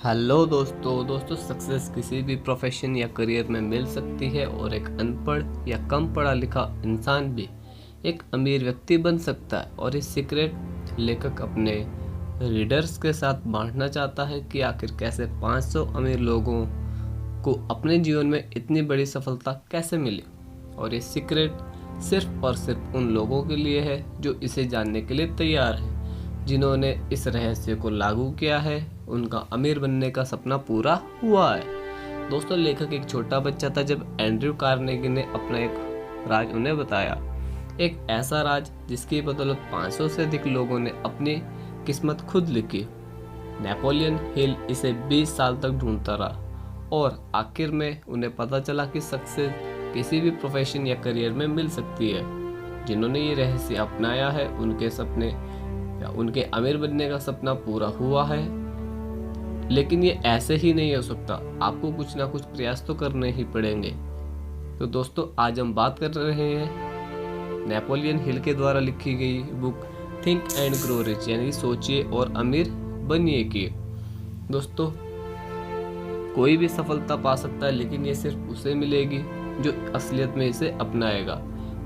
Hello दोस्तों success किसी भी प्रोफेशन या करियर में मिल सकती है और एक अनपढ़ या कम पढ़ा लिखा इंसान भी एक अमीर व्यक्ति बन सकता है। और इस सीक्रेट लेखक अपने रीडर्स के साथ बांटना चाहता है कि आखिर कैसे 500 अमीर लोगों को अपने जीवन में इतनी बड़ी सफलता कैसे मिली। और ये सीक्रेट सिर्फ और सिर्फ उन लोगों के लिए है जो इसे जानने के लिए तैयार हैं, जिन्होंने इस रहस्य को लागू किया है, उनका अमीर बनने का सपना पूरा हुआ है। दोस्तों, लेखक एक छोटा बच्चा था जब एंड्रयू कार्नेगी ने अपना एक राज उन्हें बताया। एक ऐसा राज जिसकी बदौलत 500 से अधिक लोगों ने अपनी किस्मत खुद लिखी। नेपोलियन हिल इसे 20 साल तक ढूंढता रहा और आखिर में उन्हें पता चला कि सक्सेस किसी भी प्रोफेशन या करियर में मिल सकती है। जिन्होंने ये रहस्य अपनाया है, उनके सपने या उनके अमीर बनने का सपना पूरा हुआ है। लेकिन ये ऐसे ही नहीं हो सकता, आपको कुछ ना कुछ प्रयास तो करने ही पड़ेंगे। तो दोस्तों, आज हम बात कर रहे हैं नेपोलियन हिल के द्वारा लिखी गई book think and grow rich, यानी सोचिए और अमीर बनिए की। दोस्तों, कोई भी सफलता पा सकता है, लेकिन ये सिर्फ उसे मिलेगी जो असलियत में इसे अपनाएगा।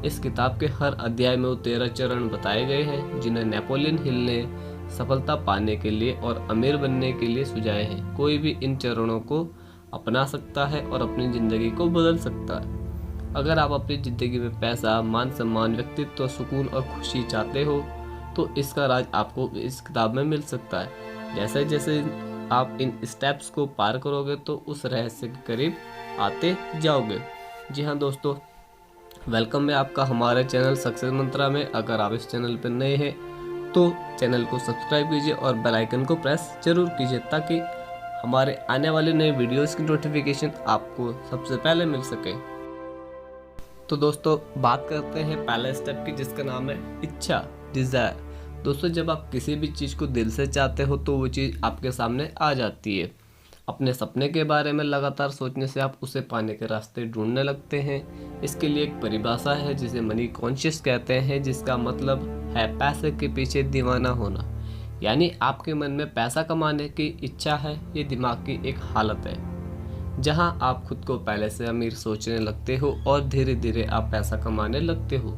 इस किताब के हर अध्याय में वो 13 चरण बताए गए हैं जिन्हें नेपोलियन हिल ने सफलता पाने के लिए और अमीर बनने के लिए सुझाए हैं। कोई भी इन चरणों को अपना सकता है और अपनी जिंदगी को बदल सकता है। अगर आप अपनी जिंदगी में पैसा, मान सम्मान, व्यक्तित्व, सुकून और खुशी चाहते हो तो इसका राज आपको इस किताब में मिल सकता है। जैसे जैसे आप इन स्टेप्स को पार करोगे तो उस रहस्य के करीब आते जाओगे। जी हाँ दोस्तों, वेलकम है आपका हमारे चैनल सक्सेस मंत्रा में। अगर आप इस चैनल पर नए हैं तो चैनल को सब्सक्राइब कीजिए और बेल आइकन को प्रेस जरूर कीजिए ताकि हमारे आने वाले नए वीडियोस की नोटिफिकेशन आपको सबसे पहले मिल सके। तो दोस्तों, बात करते हैं पहले स्टेप की, जिसका नाम है इच्छा, डिजायर। दोस्तों, जब आप किसी भी चीज़ को दिल से चाहते हो तो वो चीज़ आपके सामने आ जाती है। अपने सपने के बारे में लगातार सोचने से आप उसे पाने के रास्ते ढूंढने लगते हैं। इसके लिए एक परिभाषा है जिसे मनी कॉन्शियस कहते हैं, जिसका मतलब है पैसे के पीछे दीवाना होना। यानी आपके मन में पैसा कमाने की इच्छा है। ये दिमाग की एक हालत है जहां आप खुद को पहले से अमीर सोचने लगते हो और धीरे धीरे आप पैसा कमाने लगते हो।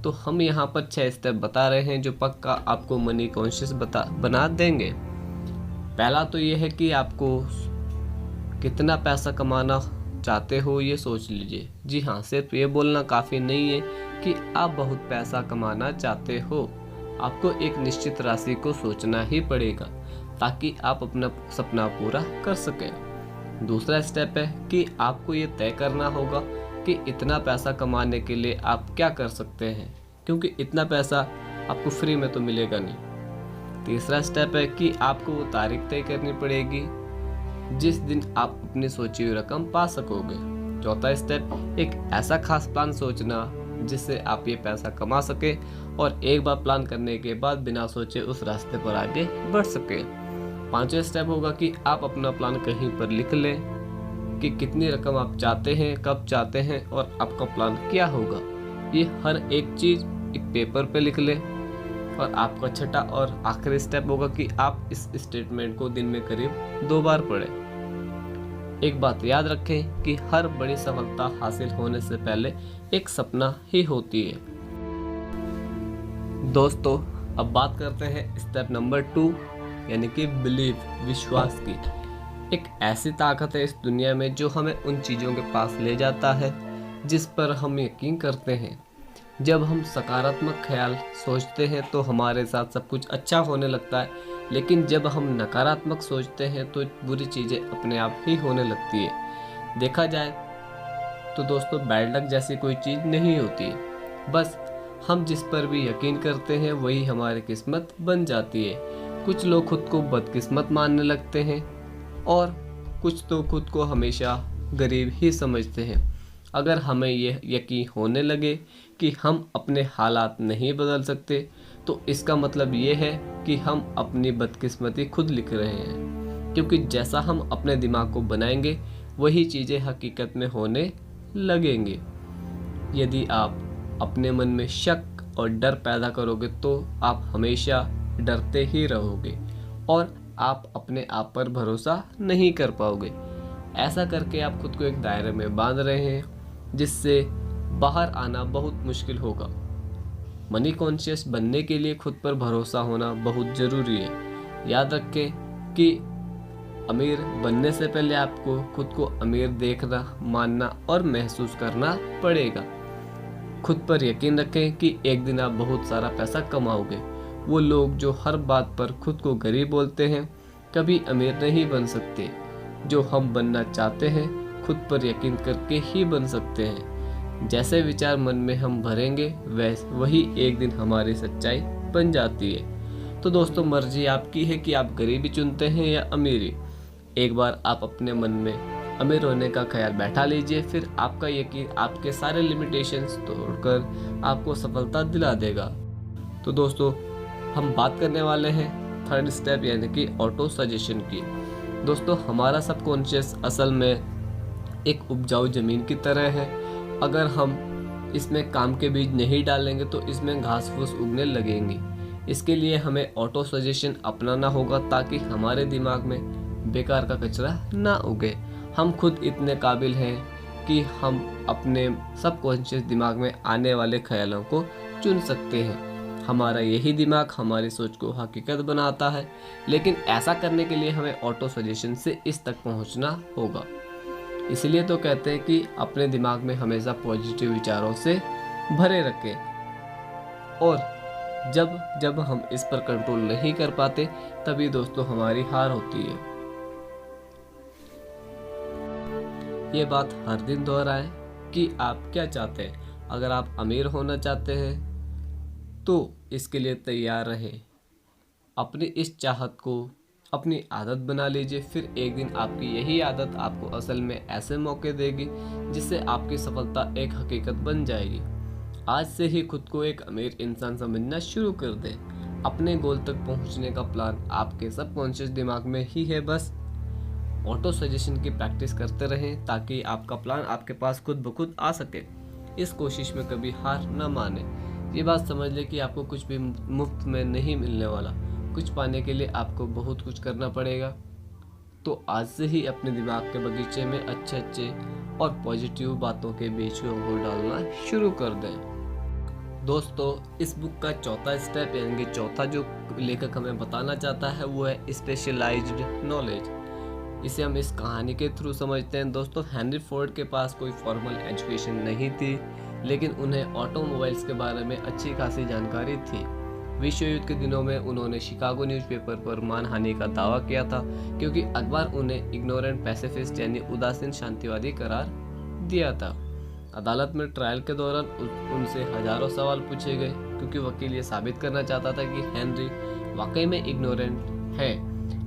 तो हम यहाँ पर 6 स्टेप बता रहे हैं जो पक्का आपको मनी कॉन्शियस बना देंगे। पहला तो ये है कि आपको कितना पैसा कमाना चाहते हो ये सोच लीजिए। जी हाँ, सिर्फ ये बोलना काफ़ी नहीं है कि आप बहुत पैसा कमाना चाहते हो। आपको एक निश्चित राशि को सोचना ही पड़ेगा ताकि आप अपना सपना पूरा कर सकें। दूसरा स्टेप है कि आपको ये तय करना होगा कि इतना पैसा कमाने के लिए आप क्या कर सकते हैं, क्योंकि इतना पैसा आपको फ्री में तो मिलेगा नहीं। तीसरा स्टेप है कि आपको वो तारीख तय करनी पड़ेगी जिस दिन आप अपनी सोची हुई रकम पा सकोगे। चौथा स्टेप, एक ऐसा खास प्लान सोचना जिससे आप ये पैसा कमा सके और एक बार प्लान करने के बाद बिना सोचे उस रास्ते पर आगे बढ़ सके। पांचवा स्टेप होगा कि आप अपना प्लान कहीं पर लिख लें कि कितनी रकम आप चाहते हैं, कब चाहते हैं और आपका प्लान क्या होगा। ये हर एक चीज एक पेपर पे लिख लें। और आपका छठा और आखिरी स्टेप होगा कि आप इस स्टेटमेंट को दिन में करीब 2 बार पढ़ें। एक बात याद रखें कि हर बड़ी सफलता हासिल होने से पहले एक सपना ही होती है। दोस्तों, अब बात करते हैं स्टेप नंबर 2, यानी कि बिलीव, विश्वास की। एक ऐसी ताकत है इस दुनिया में जो हमें उन चीज़ों के पास ले जाता है जिस पर हम यकीन करते हैं। जब हम सकारात्मक ख्याल सोचते हैं तो हमारे साथ सब कुछ अच्छा होने लगता है, लेकिन जब हम नकारात्मक सोचते हैं तो बुरी चीज़ें अपने आप ही होने लगती है। देखा जाए तो दोस्तों, बैड लक जैसी कोई चीज़ नहीं होती है, बस हम जिस पर भी यकीन करते हैं वही हमारी किस्मत बन जाती है। कुछ लोग खुद को बदकिस्मत मानने लगते हैं और कुछ तो खुद को हमेशा गरीब ही समझते हैं। अगर हमें यह यकीन होने लगे कि हम अपने हालात नहीं बदल सकते तो इसका मतलब ये है कि हम अपनी बदकिस्मती खुद लिख रहे हैं, क्योंकि जैसा हम अपने दिमाग को बनाएंगे वही चीज़ें हकीकत में होने लगेंगे। यदि आप अपने मन में शक और डर पैदा करोगे तो आप हमेशा डरते ही रहोगे और आप अपने आप पर भरोसा नहीं कर पाओगे। ऐसा करके आप खुद को एक दायरे में बांध रहे हैं जिससे बाहर आना बहुत मुश्किल होगा। मनी कॉन्शियस बनने के लिए खुद पर भरोसा होना बहुत ज़रूरी है। याद रखें कि अमीर बनने से पहले आपको खुद को अमीर देखना, मानना और महसूस करना पड़ेगा। खुद पर यकीन रखें कि एक दिन आप बहुत सारा पैसा कमाओगे। वो लोग जो हर बात पर खुद को गरीब बोलते हैं कभी अमीर नहीं बन सकते। जो हम बनना चाहते हैं खुद पर यकीन करके ही बन सकते हैं। जैसे विचार मन में हम भरेंगे वही एक दिन हमारी सच्चाई बन जाती है। तो दोस्तों, मर्जी आपकी है कि आप गरीबी चुनते हैं या अमीरी। एक बार आप अपने मन में अमीर होने का ख्याल बैठा लीजिए, फिर आपका यकीन आपके सारे लिमिटेशंस तोड़कर आपको सफलता दिला देगा। तो दोस्तों, हम बात करने वाले हैं थर्ड स्टेप यानी कि ऑटो सजेशन की। दोस्तों, हमारा सबकॉन्शियस असल में एक उपजाऊ जमीन की तरह है। अगर हम इसमें काम के बीज नहीं डालेंगे तो इसमें घास फूस उगने लगेंगी। इसके लिए हमें ऑटो सजेशन अपनाना होगा ताकि हमारे दिमाग में बेकार का कचरा ना उगे। हम खुद इतने काबिल हैं कि हम अपने सबकॉन्शियस दिमाग में आने वाले ख्यालों को चुन सकते हैं। हमारा यही दिमाग हमारी सोच को हकीकत बनाता है, लेकिन ऐसा करने के लिए हमें ऑटो सजेशन से इस तक पहुंचना होगा। इसलिए तो कहते हैं कि अपने दिमाग में हमेशा पॉजिटिव विचारों से भरे रखें, और जब जब हम इस पर कंट्रोल नहीं कर पाते तभी दोस्तों हमारी हार होती है। ये बात हर दिन दोहराएं कि आप क्या चाहते हैं। अगर आप अमीर होना चाहते हैं तो इसके लिए तैयार रहें। अपनी इस चाहत को अपनी आदत बना लीजिए, फिर एक दिन आपकी यही आदत आपको असल में ऐसे मौके देगी जिससे आपकी सफलता एक हकीकत बन जाएगी। आज से ही खुद को एक अमीर इंसान समझना शुरू कर दें। अपने गोल तक पहुंचने का प्लान आपके सबकॉन्शियस दिमाग में ही है। बस ऑटो सजेशन की प्रैक्टिस करते रहें ताकि आपका प्लान आपके पास खुद ब खुद आ सके। इस कोशिश में कभी हार न माने। ये बात समझ ले कि आपको कुछ भी मुफ्त में नहीं मिलने वाला। कुछ पाने के लिए आपको बहुत कुछ करना पड़ेगा। तो आज से ही अपने दिमाग के बगीचे में अच्छे अच्छे और पॉजिटिव बातों के बीज को डालना शुरू कर दें। दोस्तों, इस बुक का चौथा स्टेप यानी कि चौथा जो लेखक हमें बताना चाहता है वो है स्पेशलाइज्ड नॉलेज। इसे हम इस कहानी के थ्रू समझते हैं। दोस्तों, हेनरी फोर्ड के पास कोई फॉर्मल एजुकेशन नहीं थी, लेकिन उन्हें ऑटोमोबाइल्स के बारे में अच्छी खासी जानकारी थी। विश्व युद्ध के दिनों में उन्होंने शिकागो न्यूज़पेपर पर मानहानि का दावा किया था, क्योंकि अखबार उन्हें इग्नोरेंट पैसिफिस्ट यानी उदासीन शांतिवादी करार दिया था। अदालत में ट्रायल के दौरान उनसे हजारों सवाल पूछे गए, क्योंकि वकील ये साबित करना चाहता था कि हेनरी वाकई में इग्नोरेंट है।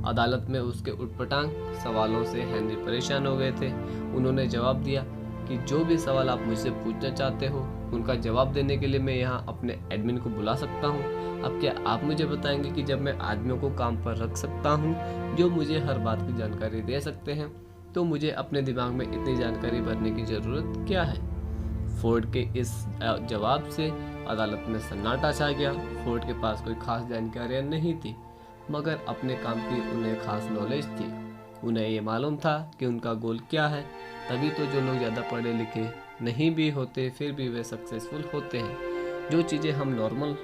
अदालत में उसके उटपटांग सवालों से हेनरी परेशान हो गए थे। उन्होंने जवाब दिया कि जो भी सवाल आप मुझसे पूछना चाहते हो उनका जवाब देने के लिए मैं यहाँ अपने एडमिन को बुला सकता हूँ। अब क्या आप मुझे बताएंगे कि जब मैं आदमियों को काम पर रख सकता हूँ जो मुझे हर बात की जानकारी दे सकते हैं, तो मुझे अपने दिमाग में इतनी जानकारी भरने की ज़रूरत क्या है? फोर्ड के इस जवाब से अदालत में सन्नाटा छा गया। फोर्ड के पास कोई खास जानकारियाँ नहीं थी, मगर अपने काम की उन्हें खास नॉलेज थी। उन्हें ये मालूम था कि उनका गोल क्या है। तभी तो जो लोग ज़्यादा पढ़े लिखे नहीं भी होते फिर भी वे सक्सेसफुल होते हैं। जो चीज़ें हम नॉर्मल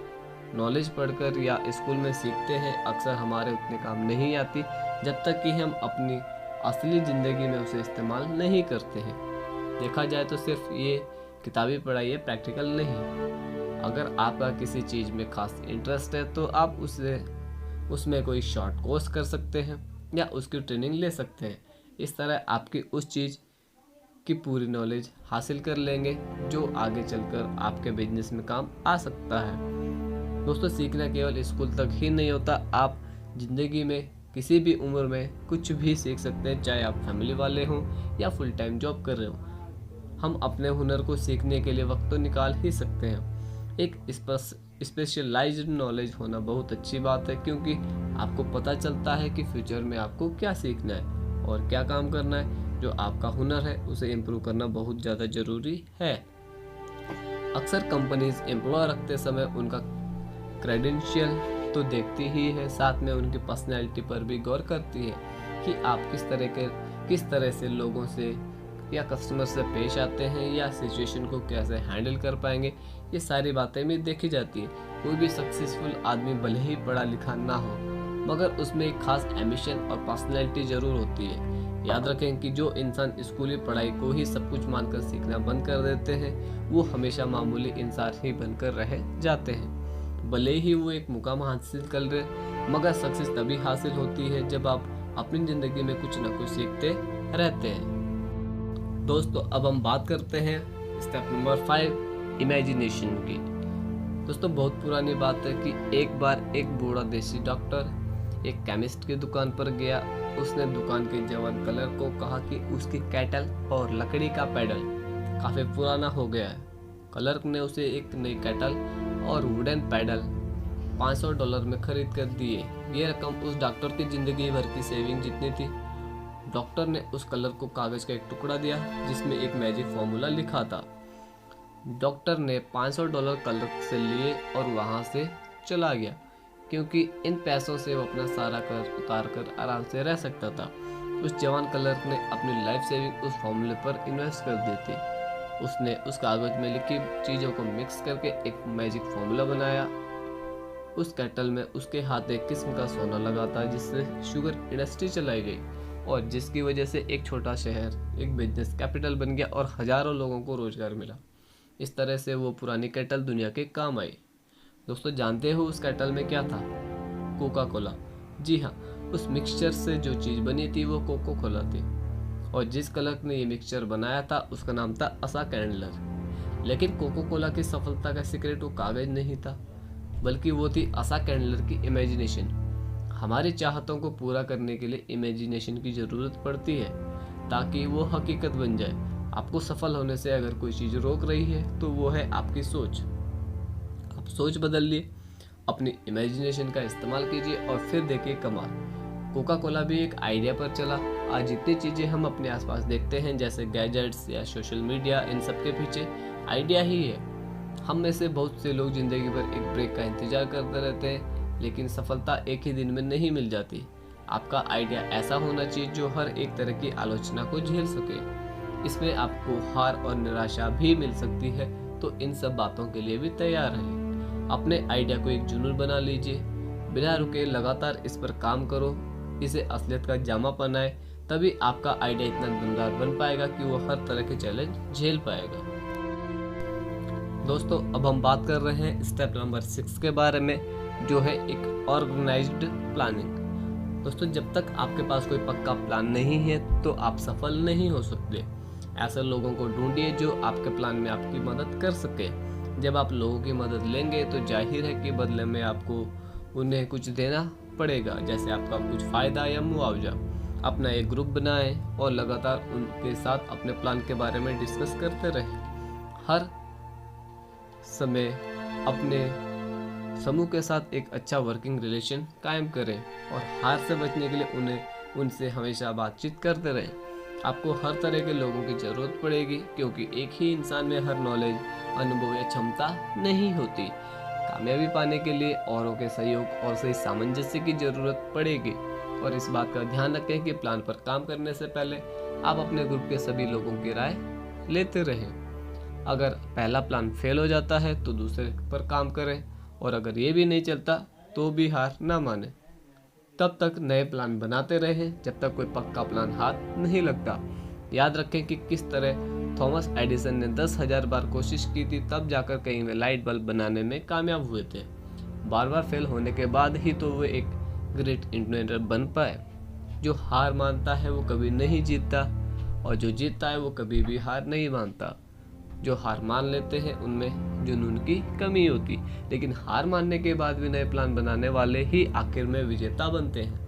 नॉलेज पढ़कर या स्कूल में सीखते हैं अक्सर हमारे उतने काम नहीं आती जब तक कि हम अपनी असली ज़िंदगी में उसे इस्तेमाल नहीं करते हैं। देखा जाए तो सिर्फ ये किताबी पढ़ाई है, प्रैक्टिकल नहीं। अगर आपका किसी चीज़ में खास इंटरेस्ट है तो आप उसमें कोई शॉर्ट कोर्स कर सकते हैं या उसकी ट्रेनिंग ले सकते हैं। इस तरह आपकी उस चीज़ की पूरी नॉलेज हासिल कर लेंगे जो आगे चलकर आपके बिजनेस में काम आ सकता है। दोस्तों, सीखना केवल स्कूल तक ही नहीं होता। आप ज़िंदगी में किसी भी उम्र में कुछ भी सीख सकते हैं, चाहे आप फैमिली वाले हों या फुल टाइम जॉब कर रहे हों। हम अपने हुनर को सीखने के लिए वक्त तो निकाल ही सकते हैं। एक स्पेशलाइज्ड नॉलेज होना बहुत अच्छी बात है, क्योंकि आपको पता चलता है कि फ्यूचर में आपको क्या सीखना है और क्या काम करना है। जो आपका हुनर है उसे इम्प्रूव करना बहुत ज़्यादा ज़रूरी है। अक्सर कंपनीज एम्प्लॉय रखते समय उनका क्रेडेंशियल तो देखती ही है, साथ में उनकी पर्सनैलिटी पर भी गौर करती है कि आप किस तरह से लोगों से या कस्टमर से पेश आते हैं या सिचुएशन को कैसे हैंडल कर पाएंगे। ये सारी बातें भी देखी जाती है। कोई भी सक्सेसफुल आदमी भले ही पढ़ा लिखा ना हो, मगर उसमें एक खास एम्बिशन और पर्सनैलिटी जरूर होती है। याद रखें कि जो इंसान स्कूली पढ़ाई को ही सब कुछ मानकर सीखना बंद कर देते हैं, वो हमेशा मामूली इंसान ही बनकर रह जाते हैं। भले ही वो एक मुकाम हासिल कर रहे, मगर सक्सेस तभी हासिल होती है जब आप अपनी जिंदगी में कुछ न कुछ सीखते रहते हैं। दोस्तों, अब हम बात करते हैं स्टेप नंबर 5, इमेजिनेशन की। दोस्तों, बहुत पुरानी बात है कि एक बार एक बूढ़ा देसी डॉक्टर एक केमिस्ट की दुकान पर गया। उसने दुकान के जवान क्लर्क को कहा कि उसकी कैटल और लकड़ी का पैडल काफी पुराना हो गया है। क्लर्क ने उसे एक नई कैटल और वुडन पैडल $500 में खरीद कर दिए। ये रकम उस डॉक्टर की जिंदगी भर की सेविंग जितनी थी। डॉक्टर ने उस क्लर्क को कागज का एक टुकड़ा दिया जिसमें एक मैजिक फॉर्मूला लिखा था। डॉक्टर ने $500 क्लर्क से लिए और वहां से चला गया, क्योंकि इन पैसों से वो अपना सारा कर्ज उतार कर आराम से रह सकता था। उस जवान क्लर्क ने अपनी लाइफ सेविंग उस फॉर्मूले पर इन्वेस्ट कर दी थी। उसने उस कागज में लिखी चीजों को मिक्स करके एक मैजिक फॉर्मूला बनाया। उस कैटल में उसके हाथ एक किस्म का सोना लगा था, जिससे शुगर इंडस्ट्री चलाई गई और जिसकी वजह से एक छोटा शहर एक बिजनेस कैपिटल बन गया और हजारों लोगों को रोजगार मिला। इस तरह से वो पुरानी केटल दुनिया के काम आई। दोस्तों, जानते हो उस केटल में क्या था? Coca Cola. जी हाँ, उस मिक्सचर से जो चीज बनी थी वो कोको कोला थी, और जिस क्लर्क ने ये मिक्सचर बनाया था उसका नाम था आशा कैंडलर। लेकिन कोको कोला की सफलता का सीक्रेट वो कागज नहीं था, बल्कि वो थी आशा कैंडलर की इमेजिनेशन। हमारी चाहतों को पूरा करने के लिए इमेजिनेशन की जरूरत पड़ती है, ताकि वो हकीकत बन जाए। आपको सफल होने से अगर कोई चीज रोक रही है तो वो है आपकी सोच। आप सोच बदल लिए, अपनी इमेजिनेशन का इस्तेमाल कीजिए और फिर देखिए कमाल। कोका कोला भी एक आइडिया पर चला। आज जितनी चीजें हम अपने आसपास देखते हैं, जैसे गैजेट्स या सोशल मीडिया, इन सब के पीछे आइडिया ही है। हम में से बहुत से लोग जिंदगी भर एक ब्रेक का इंतजार करते रहते हैं, लेकिन सफलता एक ही दिन में नहीं मिल जाती। आपका आइडिया ऐसा होना चाहिए जो हर एक तरह की आलोचना को झेल सके। इसमें आपको हार और निराशा भी मिल सकती है, तो इन सब बातों के लिए भी तैयार रहें। अपने आइडिया को एक जुनून बना लीजिए, बिना रुके लगातार इस पर काम करो, इसे असलियत का जामा पहनाए, तभी आपका आइडिया इतना दमदार बन पाएगा कि वो हर तरह के चैलेंज झेल पाएगा। दोस्तों, अब हम बात कर रहे हैं स्टेप नंबर 6 के बारे में, जो है एक ऑर्गेनाइज्ड प्लानिंग। दोस्तों, जब तक आपके पास कोई पक्का प्लान नहीं है तो आप सफल नहीं हो सकते। ऐसे लोगों को ढूंढिए जो आपके प्लान में आपकी मदद कर सके। जब आप लोगों की मदद लेंगे तो जाहिर है कि बदले में आपको उन्हें कुछ देना पड़ेगा, जैसे आपका कुछ फायदा या मुआवजा। अपना एक ग्रुप बनाएं और लगातार उनके साथ अपने प्लान के बारे में डिस्कस करते रहें। हर समय अपने समूह के साथ एक अच्छा वर्किंग रिलेशन कायम करें और हार से बचने के लिए उनसे हमेशा बातचीत करते रहें। आपको हर तरह के लोगों की जरूरत पड़ेगी, क्योंकि एक ही इंसान में हर नॉलेज, अनुभव या क्षमता नहीं होती। कामयाबी पाने के लिए औरों के सहयोग और सही सामंजस्य की जरूरत पड़ेगी। और इस बात का ध्यान रखें कि प्लान पर काम करने से पहले आप अपने ग्रुप के सभी लोगों की राय लेते रहें। अगर पहला प्लान फेल हो जाता है तो दूसरे पर काम करें, और अगर ये भी नहीं चलता तो भी हार ना माने। तब तक नए प्लान बनाते रहें जब तक कोई पक्का प्लान हाथ नहीं लगता। याद रखें कि किस तरह थॉमस एडिसन ने 10,000 बार कोशिश की थी, तब जाकर कहीं वे लाइट बल्ब बनाने में कामयाब हुए थे। बार बार फेल होने के बाद ही तो वे एक ग्रेट इन्वेंटर बन पाए। जो हार मानता है वो कभी नहीं जीतता, और जो जीतता है वो कभी भी हार नहीं मानता। जो हार मान लेते हैं उनमें जुनून की कमी होती, लेकिन हार मानने के बाद भी नए प्लान बनाने वाले ही आखिर में विजेता बनते हैं।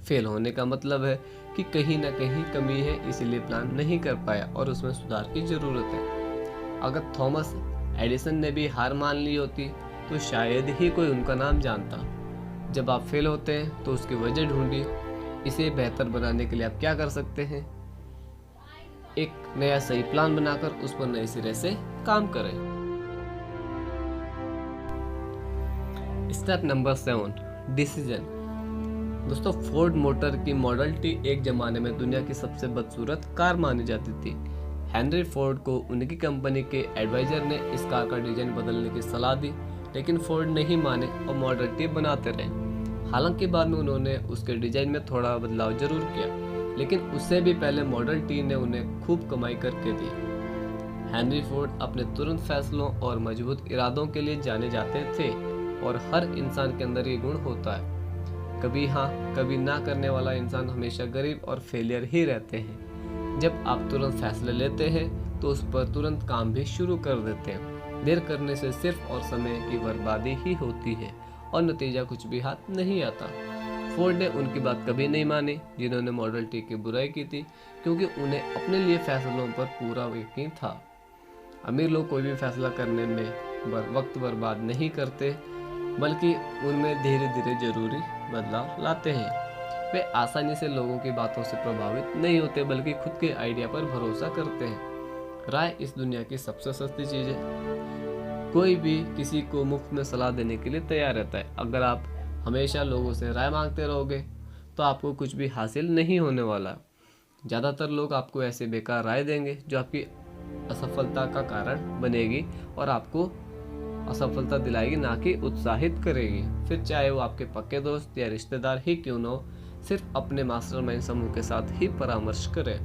फेल होने का मतलब है कि कहीं ना कहीं कमी है, इसीलिए प्लान नहीं कर पाया और उसमें सुधार की जरूरत है। अगर थॉमस एडिसन ने भी हार मान ली होती तो शायद ही कोई उनका नाम जानता। जब आप फेल होते हैं तो उसकी वजह ढूंढिए। इसे बेहतर बनाने के लिए आप क्या कर सकते हैं? एक नया सही प्लान बनाकर उस पर नए सिरे से काम करें। Step number 7, decision. दोस्तों, फोर्ड मोटर की मॉडल टी एक जमाने में दुनिया की सबसे बदसूरत कार मानी जाती थी। हेनरी फोर्ड को उनकी कंपनी के एडवाइजर ने इस कार का डिजाइन बदलने की सलाह दी, लेकिन फोर्ड नहीं माने और मॉडल टी बनाते रहे। हालांकि बाद में उन्होंने उसके डिजाइन में थोड़ा बदलाव जरूर किया, लेकिन उससे भी पहले मॉडल टी ने उन्हें खूब कमाई करके दी। हेनरी फोर्ड अपने तुरंत फैसलों और मजबूत इरादों के लिए जाने जाते थे, और हर इंसान के अंदर ये गुण होता है। कभी हाँ कभी ना करने वाला इंसान हमेशा गरीब और फेलियर ही रहते हैं। जब आप तुरंत फैसले लेते हैं तो उस पर तुरंत काम भी शुरू कर देते हैं। देर करने से सिर्फ और समय की बर्बादी ही होती है और नतीजा कुछ भी हाथ नहीं आता। फोर्ड ने उनकी बात कभी नहीं मानी जिन्होंने मॉडल टी की बुराई की थी, क्योंकि उन्हें अपने लिए फैसलों पर पूरा यकीन था। अमीर लोग कोई भी फैसला करने में वक्त बर्बाद नहीं करते, बल्कि उनमें धीरे धीरे जरूरी बदलाव लाते हैं। वे आसानी से लोगों की बातों से प्रभावित नहीं होते, बल्कि खुद के आइडिया पर भरोसा करते हैं। राय इस दुनिया की सबसे सस्ती चीज है। कोई भी किसी को मुफ्त में सलाह देने के लिए तैयार रहता है। अगर आप हमेशा लोगों से राय मांगते रहोगे तो आपको कुछ भी हासिल नहीं होने वाला। ज़्यादातर लोग आपको ऐसे बेकार राय देंगे जो आपकी असफलता का कारण बनेगी और आपको असफलता दिलाएगी, ना कि उत्साहित करेगी। फिर चाहे वो आपके पक्के दोस्त या रिश्तेदार ही क्यों न हो, सिर्फ अपने मास्टरमाइंड समूह के साथ ही परामर्श करें।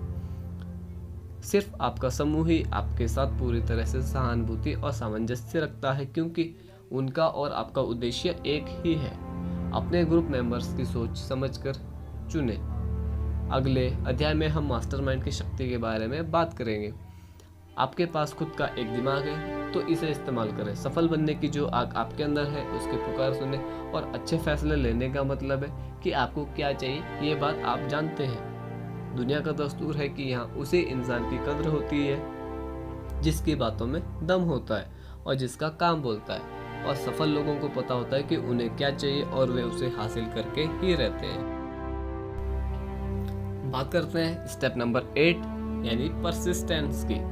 सिर्फ आपका समूह ही आपके साथ पूरी तरह से सहानुभूति और सामंजस्य रखता है, क्योंकि उनका और आपका उद्देश्य एक ही है। अपने ग्रुप मेंबर्स की सोच समझकर चुनें। अगले अध्याय में हम मास्टरमाइंड की शक्ति के बारे में बात करेंगे। आपके पास खुद का एक दिमाग है तो इसे इस्तेमाल करें। सफल बनने की जो आग आपके अंदर है उसकी पुकार सुने, और अच्छे फैसले लेने का मतलब है कि आपको क्या चाहिए ये बात आप जानते हैं। दुनिया का दस्तूर है कि यहाँ उसी इंसान की कद्र होती है जिसकी बातों में दम होता है और जिसका काम बोलता है, और सफल लोगों को पता होता है कि उन्हें क्या चाहिए और वे उसे हासिल करके ही रहते हैं। बात करते हैं स्टेप नंबर 8 यानी परसिस्टेंस की।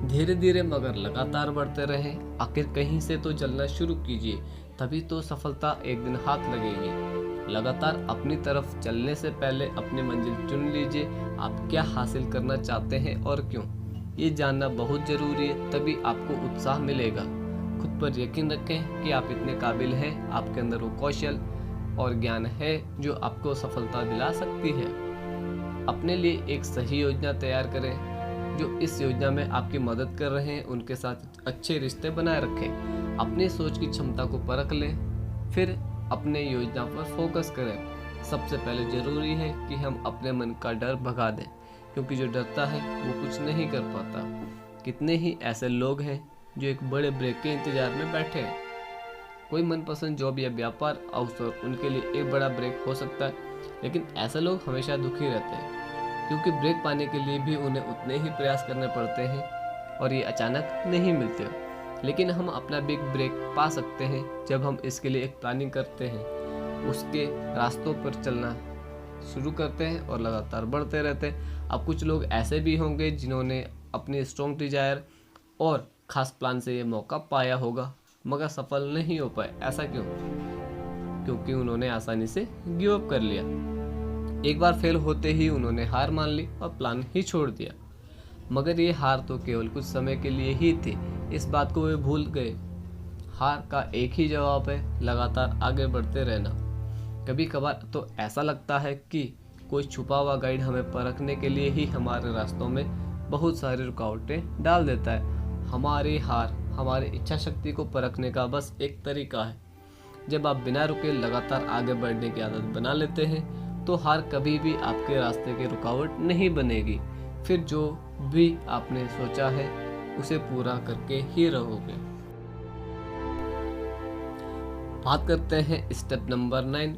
धीरे धीरे मगर लगातार बढ़ते रहें। आखिर कहीं से तो चलना शुरू कीजिए, तभी तो सफलता एक दिन हाथ लगेगी। लगातार अपनी तरफ चलने से पहले अपनी मंजिल चुन लीजिए। आप क्या हासिल करना चाहते हैं और क्यों, ये जानना बहुत जरूरी है, तभी आपको उत्साह मिलेगा। खुद पर यकीन रखें कि आप इतने काबिल हैं। आपके अंदर वो कौशल और ज्ञान है जो आपको सफलता दिला सकती है। अपने लिए एक सही योजना तैयार करें। जो इस योजना में आपकी मदद कर रहे हैं उनके साथ अच्छे रिश्ते बनाए रखें। अपनी सोच की क्षमता को परख लें, फिर अपने योजना पर फोकस करें। सबसे पहले जरूरी है कि हम अपने मन का डर भगा दें, क्योंकि जो डरता है वो कुछ नहीं कर पाता। कितने ही ऐसे लोग हैं जो एक बड़े ब्रेक के इंतजार में बैठे हैं। कोई मनपसंद जॉब या व्यापार अवसर उनके लिए एक बड़ा ब्रेक हो सकता है, लेकिन ऐसे लोग हमेशा दुखी रहते हैं, क्योंकि ब्रेक पाने के लिए भी उन्हें उतने ही प्रयास करने पड़ते हैं और ये अचानक नहीं मिलते। लेकिन हम अपना बिग ब्रेक पा सकते हैं जब हम इसके लिए एक प्लानिंग करते हैं, उसके रास्तों पर चलना शुरू करते हैं और लगातार बढ़ते रहते हैं। अब कुछ लोग ऐसे भी होंगे जिन्होंने अपनी स्ट्रॉन्ग डिजायर और खास प्लान से ये मौका पाया होगा, मगर सफल नहीं हो पाए। ऐसा क्यों? क्योंकि उन्होंने आसानी से गिव अप कर लिया। एक बार फेल होते ही उन्होंने हार मान ली और प्लान ही छोड़ दिया। मगर ये हार तो केवल कुछ समय के लिए ही थी, इस बात को वे भूल गए। हार का एक ही जवाब है, लगातार आगे बढ़ते रहना। कभी कभार तो ऐसा लगता है कि कोई छुपा हुआ गाइड हमें परखने के लिए ही हमारे रास्तों में बहुत सारी रुकावटें डाल देता है। हमारी हार हमारी इच्छा शक्ति को परखने का बस एक तरीका है। जब आप बिना रुके लगातार आगे बढ़ने की आदत बना लेते हैं तो हार कभी भी आपके रास्ते की रुकावट नहीं बनेगी। फिर जो भी आपने सोचा है उसे पूरा करके ही रहोगे। बात करते हैं step number 9,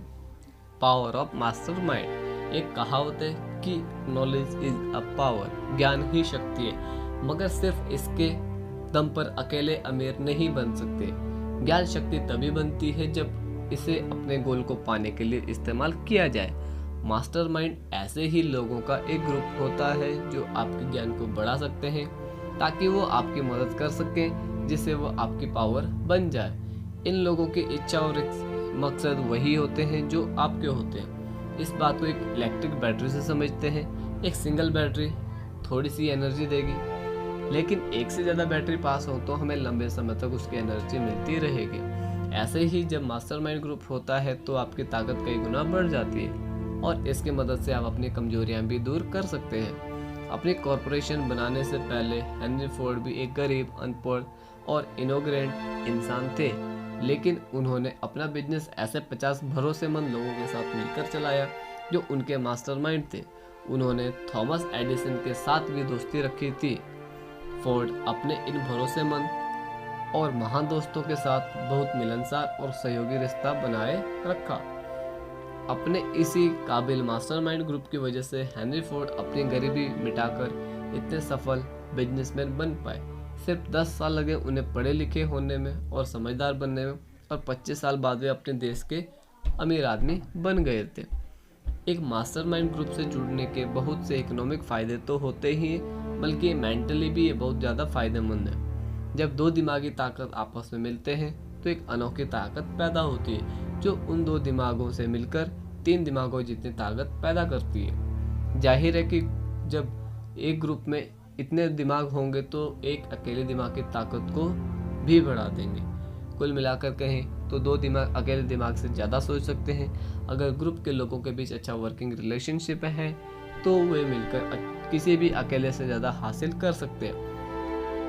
power of mastermind. एक कहावत है कि नॉलेज इज अ पावर, ज्ञान ही शक्ति है, मगर सिर्फ इसके दम पर अकेले अमीर नहीं बन सकते। ज्ञान शक्ति तभी बनती है जब इसे अपने गोल को पाने के लिए इस्तेमाल किया जाए। मास्टरमाइंड ऐसे ही लोगों का एक ग्रुप होता है जो आपके ज्ञान को बढ़ा सकते हैं ताकि वो आपकी मदद कर सकें, जिससे वो आपकी पावर बन जाए। इन लोगों की इच्छा और मकसद वही होते हैं जो आपके होते हैं। इस बात को एक इलेक्ट्रिक बैटरी से समझते हैं। एक सिंगल बैटरी थोड़ी सी एनर्जी देगी, लेकिन एक से ज़्यादा बैटरी पास हो तो हमें लंबे समय तक उसकी एनर्जी मिलती रहेगी। ऐसे ही जब मास्टरमाइंड ग्रुप होता है तो आपकी ताकत कई गुना बढ़ जाती है और इसकी मदद से आप अपनी कमजोरियां भी दूर कर सकते हैं। अपनी कॉरपोरेशन बनाने से पहले हेनरी फोर्ड भी एक गरीब, अनपढ़ और इनोग्रेंट इंसान थे, लेकिन उन्होंने अपना बिजनेस ऐसे 50 भरोसेमंद लोगों के साथ मिलकर चलाया जो उनके मास्टरमाइंड थे। उन्होंने थॉमस एडिसन के साथ भी दोस्ती रखी थी। फोर्ड अपने इन भरोसेमंद और महान दोस्तों के साथ बहुत मिलनसार और सहयोगी रिश्ता बनाए रखा। अपने इसी काबिल मास्टरमाइंड ग्रुप की वजह से हेनरी फोर्ड अपनी गरीबी मिटाकर इतने सफल बिजनेसमैन बन पाए। सिर्फ 10 साल लगे उन्हें पढ़े लिखे होने में और समझदार बनने में, और 25 साल बाद वे अपने देश के अमीर आदमी बन गए थे। एक मास्टरमाइंड ग्रुप से जुड़ने के बहुत से इकोनॉमिक फ़ायदे तो होते ही, बल्कि मेंटली भी ये बहुत ज़्यादा फायदेमंद है। जब दो दिमागी ताकत आपस में मिलते हैं तो एक अनोखी ताकत पैदा होती है जो उन दो दिमागों से मिलकर 3 दिमागों जितनी ताकत पैदा करती है। जाहिर है कि जब एक ग्रुप में इतने दिमाग होंगे तो एक अकेले दिमाग की ताकत को भी बढ़ा देंगे। कुल मिलाकर कहें तो 2 दिमाग अकेले दिमाग से ज़्यादा सोच सकते हैं। अगर ग्रुप के लोगों के बीच अच्छा वर्किंग रिलेशनशिप है तो वे मिलकर किसी भी अकेले से ज़्यादा हासिल कर सकते हैं।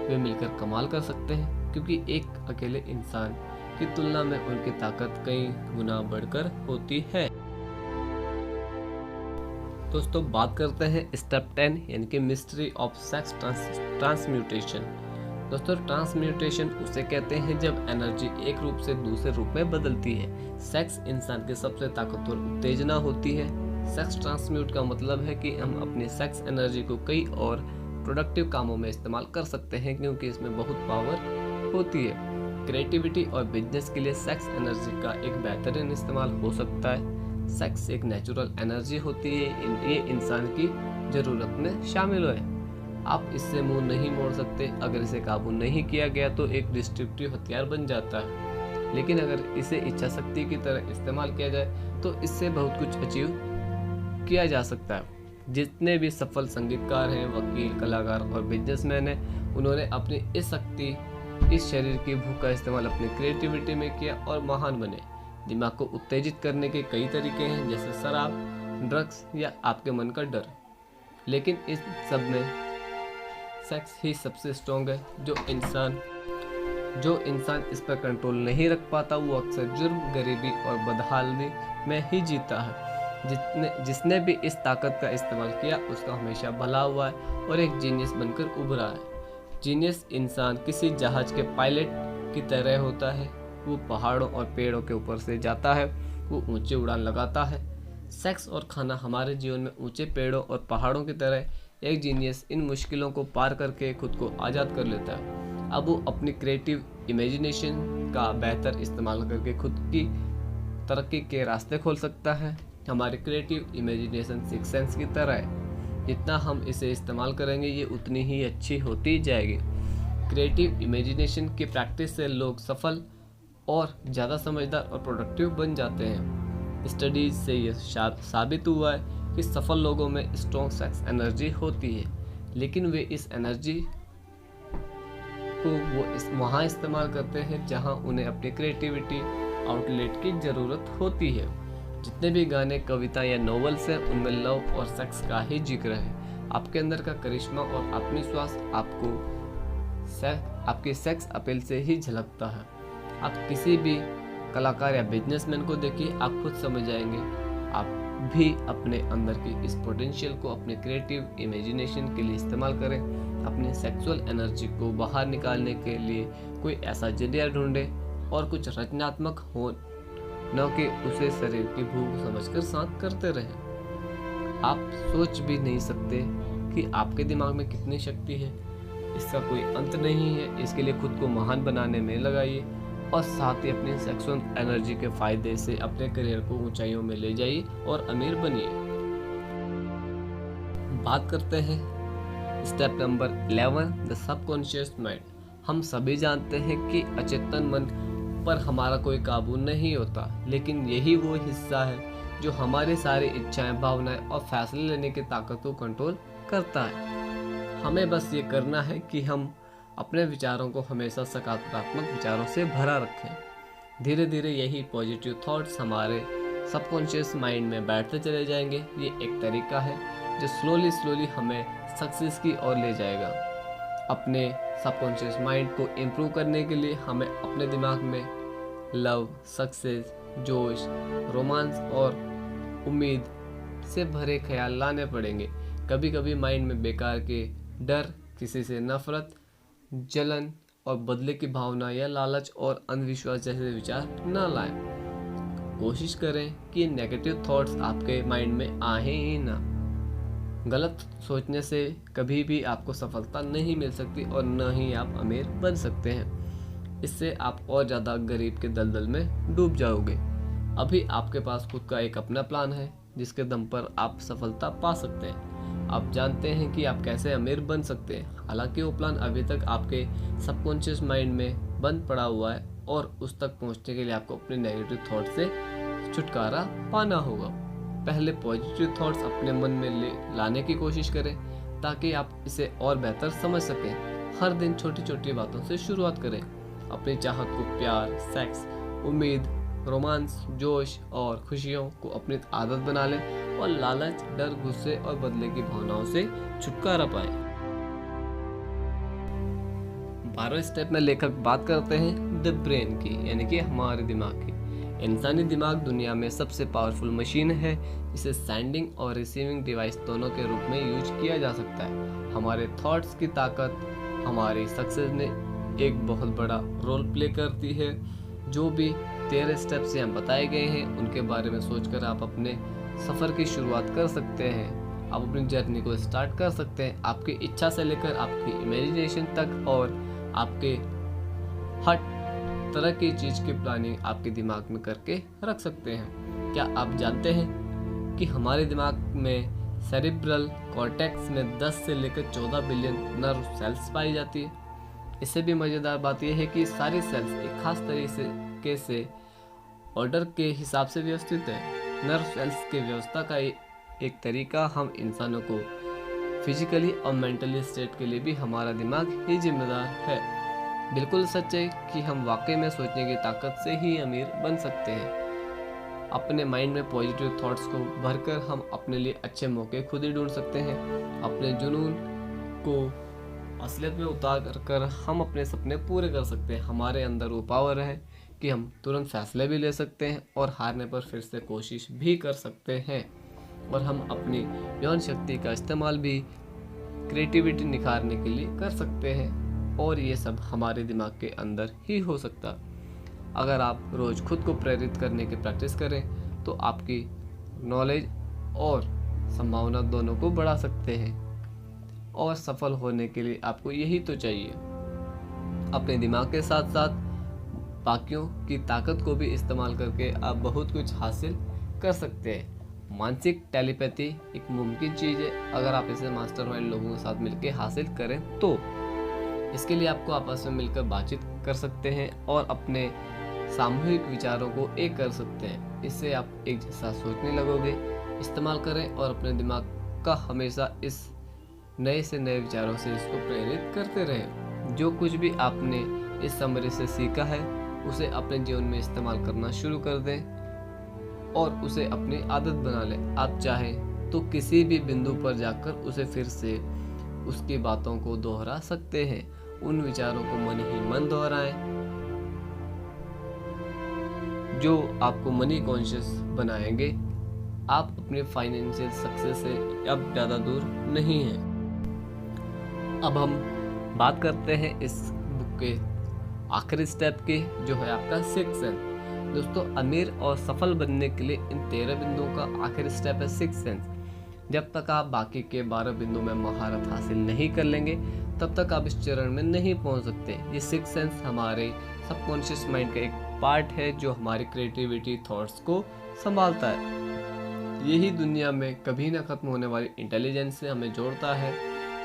वे मिलकर कमाल कर सकते हैं, क्योंकि एक अकेले इंसान की तुलना में उनकी ताकत कई गुना बढ़कर होती है। दोस्तों, बात करते हैं स्टेप 10 यानी कि मिस्ट्री ऑफ सेक्स ट्रांसम्यूटेशन। दोस्तों, ट्रांसम्यूटेशन उसे कहते हैं जब एनर्जी एक रूप से दूसरे रूप में बदलती है। सेक्स इंसान की सबसे ताकतवर उत्तेजना होती है। सेक्स ट्रांसम्यूट का मतलब है कि हम अपनी सेक्स एनर्जी को कई और प्रोडक्टिव कामों में इस्तेमाल कर सकते हैं, क्योंकि इसमें बहुत पावर होती है। क्रिएटिविटी और बिजनेस के लिए सेक्स एनर्जी का एक बेहतरीन इस्तेमाल हो सकता है। सेक्स एक नेचुरल एनर्जी होती है, ये इंसान की ज़रूरत में शामिल है। आप इससे मुंह नहीं मोड़ सकते। अगर इसे काबू नहीं किया गया तो एक डिस्ट्रक्टिव हथियार बन जाता है, लेकिन अगर इसे इच्छा शक्ति की तरह इस्तेमाल किया जाए तो इससे बहुत कुछ अचीव किया जा सकता है। जितने भी सफल संगीतकार हैं, वकील, कलाकार और बिजनेसमैन हैं, उन्होंने अपनी इस शक्ति, इस शरीर की भूख का इस्तेमाल अपनी क्रिएटिविटी में किया और महान बने। दिमाग को उत्तेजित करने के कई तरीके हैं, जैसे शराब, ड्रग्स या आपके मन का डर, लेकिन इस सब में सेक्स ही सबसे स्ट्रॉन्ग है। जो इंसान इस पर कंट्रोल नहीं रख पाता वो अक्सर जुर्म, गरीबी और बदहाली में ही जीता है। जिसने भी इस ताकत का इस्तेमाल किया उसका हमेशा भला हुआ है और एक जीनियस बनकर उभरा है। जीनियस इंसान किसी जहाज के पायलट की तरह होता है। वो पहाड़ों और पेड़ों के ऊपर से जाता है, वो ऊंचे उड़ान लगाता है। सेक्स और खाना हमारे जीवन में ऊंचे पेड़ों और पहाड़ों की तरह। एक जीनियस इन मुश्किलों को पार करके खुद को आज़ाद कर लेता है। अब वो अपनी क्रिएटिव इमेजिनेशन का बेहतर इस्तेमाल करके खुद की तरक्की के रास्ते खोल सकता है। हमारी क्रिएटिव इमेजिनेशन सिक्स सेंस की तरह है। जितना हम इसे इस्तेमाल करेंगे ये उतनी ही अच्छी होती जाएगी। क्रिएटिव इमेजिनेशन की प्रैक्टिस से लोग सफल और ज़्यादा समझदार और प्रोडक्टिव बन जाते हैं। स्टडीज से ये साबित हुआ है कि सफल लोगों में स्ट्रॉन्ग सेक्स एनर्जी होती है, लेकिन वे इस एनर्जी को वहाँ इस्तेमाल करते हैं जहाँ उन्हें अपनी क्रिएटिविटी आउटलेट की ज़रूरत होती है। जितने भी गाने, कविता या नॉवेल्स हैं उनमें लव और सेक्स का ही जिक्र है। आपके अंदर का करिश्मा और आत्मविश्वास आपकी सेक्स अपील से ही झलकता है। आप किसी भी कलाकार या बिजनेसमैन को देखिए, आप खुद समझ जाएंगे। आप भी अपने अंदर की इस पोटेंशियल को अपने क्रिएटिव इमेजिनेशन के लिए इस्तेमाल करें। अपनी सेक्सुअल एनर्जी को बाहर निकालने के लिए कोई ऐसा जरिया ढूंढें और कुछ रचनात्मक हो, न कि उसे शरीर की भूख समझकर शांत करते रहें। आप सोच भी नहीं सकते कि आपके दिमाग में कितनी शक्ति है। इसका कोई अंत नहीं है। इसके लिए खुद को महान बनाने में लगाइए और साथ ही अपनी सेक्सुअल एनर्जी के फायदे से अपने करियर को ऊंचाइयों में ले जाइए और अमीर बनिए। बात करते हैं step number 11, the subconscious mind. हम सभी जानते हैं कि अचेतन मन पर हमारा कोई काबू नहीं होता, लेकिन यही वो हिस्सा है जो हमारी सारी इच्छाएं, भावनाएं और फैसले लेने की ताकत को कंट्रोल करता है। हमें बस ये करना है कि हम अपने विचारों को हमेशा सकारात्मक विचारों से भरा रखें। धीरे धीरे यही पॉजिटिव थॉट्स हमारे सबकॉन्शियस माइंड में बैठते चले जाएंगे। ये एक तरीका है जो स्लोली हमें सक्सेस की ओर ले जाएगा। अपने सबकॉन्शियस माइंड को इम्प्रूव करने के लिए हमें अपने दिमाग में लव, सक्सेस, जोश, रोमांस और उम्मीद से भरे ख्याल लाने पड़ेंगे। कभी कभी माइंड में बेकार के डर, किसी से नफरत, जलन और बदले की भावना या लालच और अंधविश्वास जैसे विचार न लाएं। कोशिश करें कि नेगेटिव थॉट्स आपके माइंड में आए ही ना। गलत सोचने से कभी भी आपको सफलता नहीं मिल सकती और न ही आप अमीर बन सकते हैं। इससे आप और ज़्यादा गरीब के दलदल में डूब जाओगे। अभी आपके पास खुद का एक अपना प्लान है जिसके दम पर आप सफलता पा सकते हैं। आप जानते हैं कि आप कैसे अमीर बन सकते हैं। हालांकि वो प्लान अभी तक आपके सबकॉन्शियस माइंड में बंद पड़ा हुआ है और उस तक पहुंचने के लिए आपको अपने नेगेटिव थॉट से छुटकारा पाना होगा। पहले पॉजिटिव थॉट्स अपने मन में लाने की कोशिश करें ताकि आप इसे और बेहतर समझ सकें। हर दिन छोटी छोटी बातों से शुरुआत करें। अपनी चाहत को प्यार, सेक्स, उम्मीद, रोमांस, जोश और खुशियों को अपनी आदत बना लें और लालच, डर, गुस्से और बदले की भावनाओं से छुटकारा पाएं। 12वें स्टेप में लेखक बात करते हैं द ब्रेन की, यानी कि हमारे दिमाग की। इंसानी दिमाग दुनिया में सबसे पावरफुल मशीन है। इसे सेंडिंग और रिसीविंग डिवाइस दोनों के रूप में यूज किया जा सकता है। हमारे थॉट्स की ताकत हमारी सक्सेस में एक बहुत बड़ा रोल प्ले करती है। जो भी 13 स्टेप्स यहाँ बताए गए हैं उनके बारे में सोचकर आप अपने सफ़र की शुरुआत कर सकते हैं। आप अपनी जर्नी को स्टार्ट कर सकते हैं, आपकी इच्छा से लेकर आपकी इमेजिनेशन तक, और आपके हर तरह की चीज़ की प्लानिंग आपके दिमाग में करके रख सकते हैं। क्या आप जानते हैं कि हमारे दिमाग में सेरिब्रल कॉर्टेक्स में 10 से लेकर 14 बिलियन नर्व सेल्स पाई जाती है। इससे भी मज़ेदार बात यह है कि सारी सेल्स एक खास तरीके से ऑर्डर के हिसाब से व्यवस्थित है। नर्व सेल्स के व्यवस्था का एक तरीका हम इंसानों को फिजिकली और मेंटली स्टेट के लिए भी हमारा दिमाग ही जिम्मेदार है। बिल्कुल सच है कि हम वाकई में सोचने की ताकत से ही अमीर बन सकते हैं। अपने माइंड में पॉजिटिव थॉट्स को भरकर हम अपने लिए अच्छे मौके खुद ही ढूंढ सकते हैं। अपने जुनून को असलियत में उतार कर हम अपने सपने पूरे कर सकते हैं। हमारे अंदर वो पावर है कि हम तुरंत फैसले भी ले सकते हैं और हारने पर फिर से कोशिश भी कर सकते हैं। और हम अपनी यौन शक्ति का इस्तेमाल भी क्रिएटिविटी निखारने के लिए कर सकते हैं। और ये सब हमारे दिमाग के अंदर ही हो सकता। अगर आप रोज़ खुद को प्रेरित करने की प्रैक्टिस करें तो आपकी नॉलेज और संभावना दोनों को बढ़ा सकते हैं। और सफल होने के लिए आपको यही तो चाहिए। अपने दिमाग के साथ साथ बाकियों की ताकत को भी इस्तेमाल करके आप बहुत कुछ हासिल कर सकते हैं। मानसिक टेलीपैथी एक मुमकिन चीज़ है अगर आप इसे मास्टरमाइंड लोगों के साथ मिलकर हासिल करें तो। इसके लिए आपको आपस में मिलकर बातचीत कर सकते हैं और अपने सामूहिक विचारों को एक कर सकते हैं। इससे आप एक जैसा सोचने लगोगे। इस्तेमाल करें और अपने दिमाग का हमेशा इस नए से नए विचारों से इसको प्रेरित करते रहें। जो कुछ भी आपने इस समरी से सीखा है उसे अपने जीवन में इस्तेमाल करना शुरू कर दें और उसे अपनी आदत बना लें। आप चाहें तो किसी भी बिंदु पर जाकर उसे फिर से उसकी बातों को दोहरा सकते हैं। उन विचारों को मन ही मन दोहराएं जो आपको मनी कॉन्शियस बनाएंगे। आप अपने फाइनेंशियल सक्सेस से अब ज़्यादा दूर नहीं हैं। अब हम बात करते हैं इस बुक के आखिरी स्टेप की, जो है आपका 6th सेंस। दोस्तों, अमीर और सफल बनने के लिए इन 13 बिंदुओं का आखिरी स्टेप है 6th सेंस। जब तक आप बाकी के 12 बिंदु में महारत हासिल नहीं कर लेंगे तब तक आप इस चरण में नहीं पहुंच सकते। ये 6th सेंस हमारे सबकॉन्शियस माइंड का एक पार्ट है जो हमारी क्रिएटिविटी थॉट्स को संभालता है। यही दुनिया में कभी ना खत्म होने वाली इंटेलिजेंस से हमें जोड़ता है।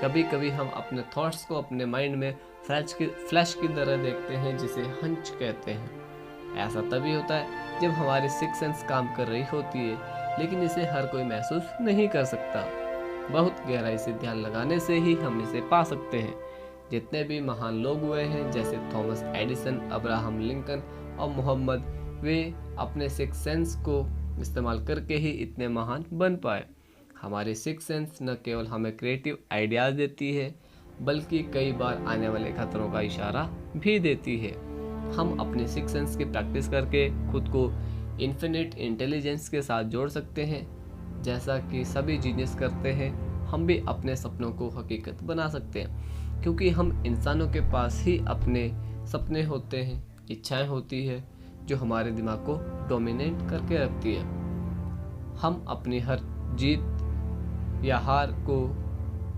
कभी कभी हम अपने थॉट्स को अपने माइंड में फ्लैश की तरह देखते हैं जिसे हंच कहते हैं। ऐसा तभी होता है जब हमारी सिक्स सेंस काम कर रही होती है, लेकिन इसे हर कोई महसूस नहीं कर सकता। बहुत गहराई से ध्यान लगाने से ही हम इसे पा सकते हैं। जितने भी महान लोग हुए हैं, जैसे थॉमस एडिसन, अब्राहम लिंकन और मोहम्मद, वे अपने सिक्स सेंस को इस्तेमाल करके ही इतने महान बन पाए। हमारी सिक्स सेंस न केवल हमें क्रिएटिव आइडियाज़ देती है, बल्कि कई बार आने वाले खतरों का इशारा भी देती है। हम अपने सिक्स सेंस की प्रैक्टिस करके खुद को इन्फिनिट इंटेलिजेंस के साथ जोड़ सकते हैं। जैसा कि सभी जीनियस करते हैं, हम भी अपने सपनों को हकीकत बना सकते हैं, क्योंकि हम इंसानों के पास ही अपने सपने होते हैं, इच्छाएं होती है जो हमारे दिमाग को डोमिनेट करके रखती है। हम अपनी हर जीत या हार को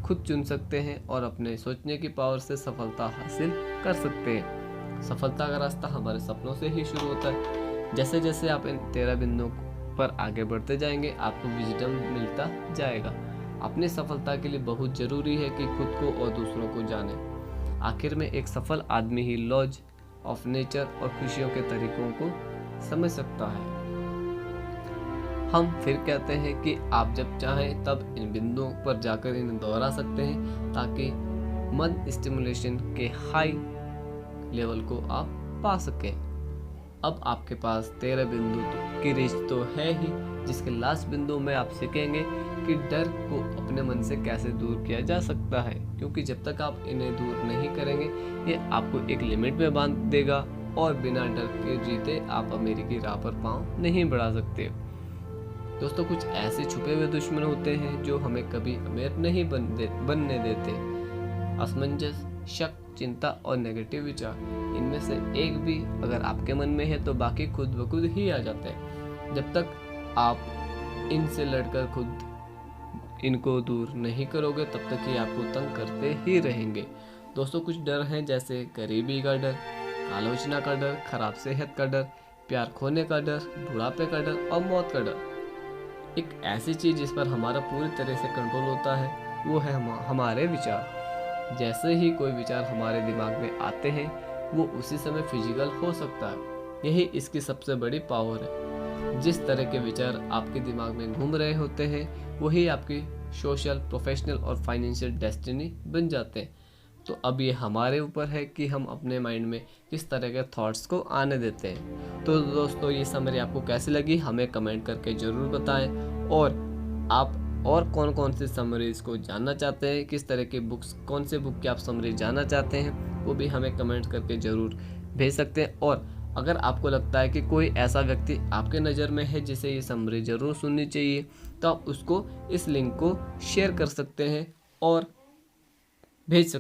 खुद चुन सकते हैं और अपने सोचने की पावर से सफलता हासिल कर सकते हैं। सफलता का रास्ता हमारे सपनों से ही शुरू होता है। जैसे जैसे आप इन 13 बिंदुओं पर आगे बढ़ते जाएंगे, आपको विजडम मिलता जाएगा। अपनी सफलता के लिए बहुत जरूरी है कि खुद को और दूसरों को जाने। आखिर में एक सफल आदमी ही लॉज ऑफ नेचर और खुशियों के तरीकों को समझ सकता है। हम फिर कहते हैं कि आप जब चाहें तब इन बिंदुओं पर जाकर इन्हें दोहरा सकते हैं, ताकि मन स्टिमुलेशन के हाई लेवल को आप पा सकें। अब आपके पास 13 बिंदु की रेंज तो है ही, जिसके लास्ट बिंदु में आप सीखेंगे कि डर को अपने मन से कैसे दूर किया जा सकता है, क्योंकि जब तक आप इन्हें दूर नहीं करेंगे, ये आपको एक लिमिट में बांध देगा और बिना डर के जीते आप अमेरिकी राह पर पांव नहीं बढ़ा सकते। दोस्तों, कुछ ऐसे छुपे हुए दुश्मन होते हैं जो हमें कभी अमीर नहीं बनने देते। असमंजस, शक, चिंता और नेगेटिव विचार, इनमें से एक भी अगर आपके मन में है तो बाकी खुद ब खुद ही आ जाते हैं। जब तक आप इनसे लड़कर खुद इनको दूर नहीं करोगे, तब तक ये आपको तंग करते ही रहेंगे। दोस्तों, कुछ डर हैं जैसे गरीबी का डर, आलोचना का डर, खराब सेहत का डर, प्यार खोने का डर, बुढ़ापे का डर और मौत का डर। एक ऐसी चीज जिस पर हमारा पूरी तरह से कंट्रोल होता है, वो है हमारे विचार। जैसे ही कोई विचार हमारे दिमाग में आते हैं, वो उसी समय फिजिकल हो सकता है। यही इसकी सबसे बड़ी पावर है। जिस तरह के विचार आपके दिमाग में घूम रहे होते हैं, वही आपकी सोशल, प्रोफेशनल और फाइनेंशियल डेस्टिनी बन जाते हैं। तो अब ये हमारे ऊपर है कि हम अपने माइंड में किस तरह के थॉट्स को आने देते हैं। तो दोस्तों, ये समरी आपको कैसी लगी हमें कमेंट करके ज़रूर बताएं। और आप और कौन कौन से समरीज को जानना चाहते हैं, किस तरह के बुक्स, कौन से बुक की आप समरी जानना चाहते हैं, वो भी हमें कमेंट करके ज़रूर भेज सकते हैं। और अगर आपको लगता है कि कोई ऐसा व्यक्ति आपके नज़र में है जिसे ये समरी ज़रूर सुननी चाहिए, तो आप उसको इस लिंक को शेयर कर सकते हैं और भेज सकते हैं।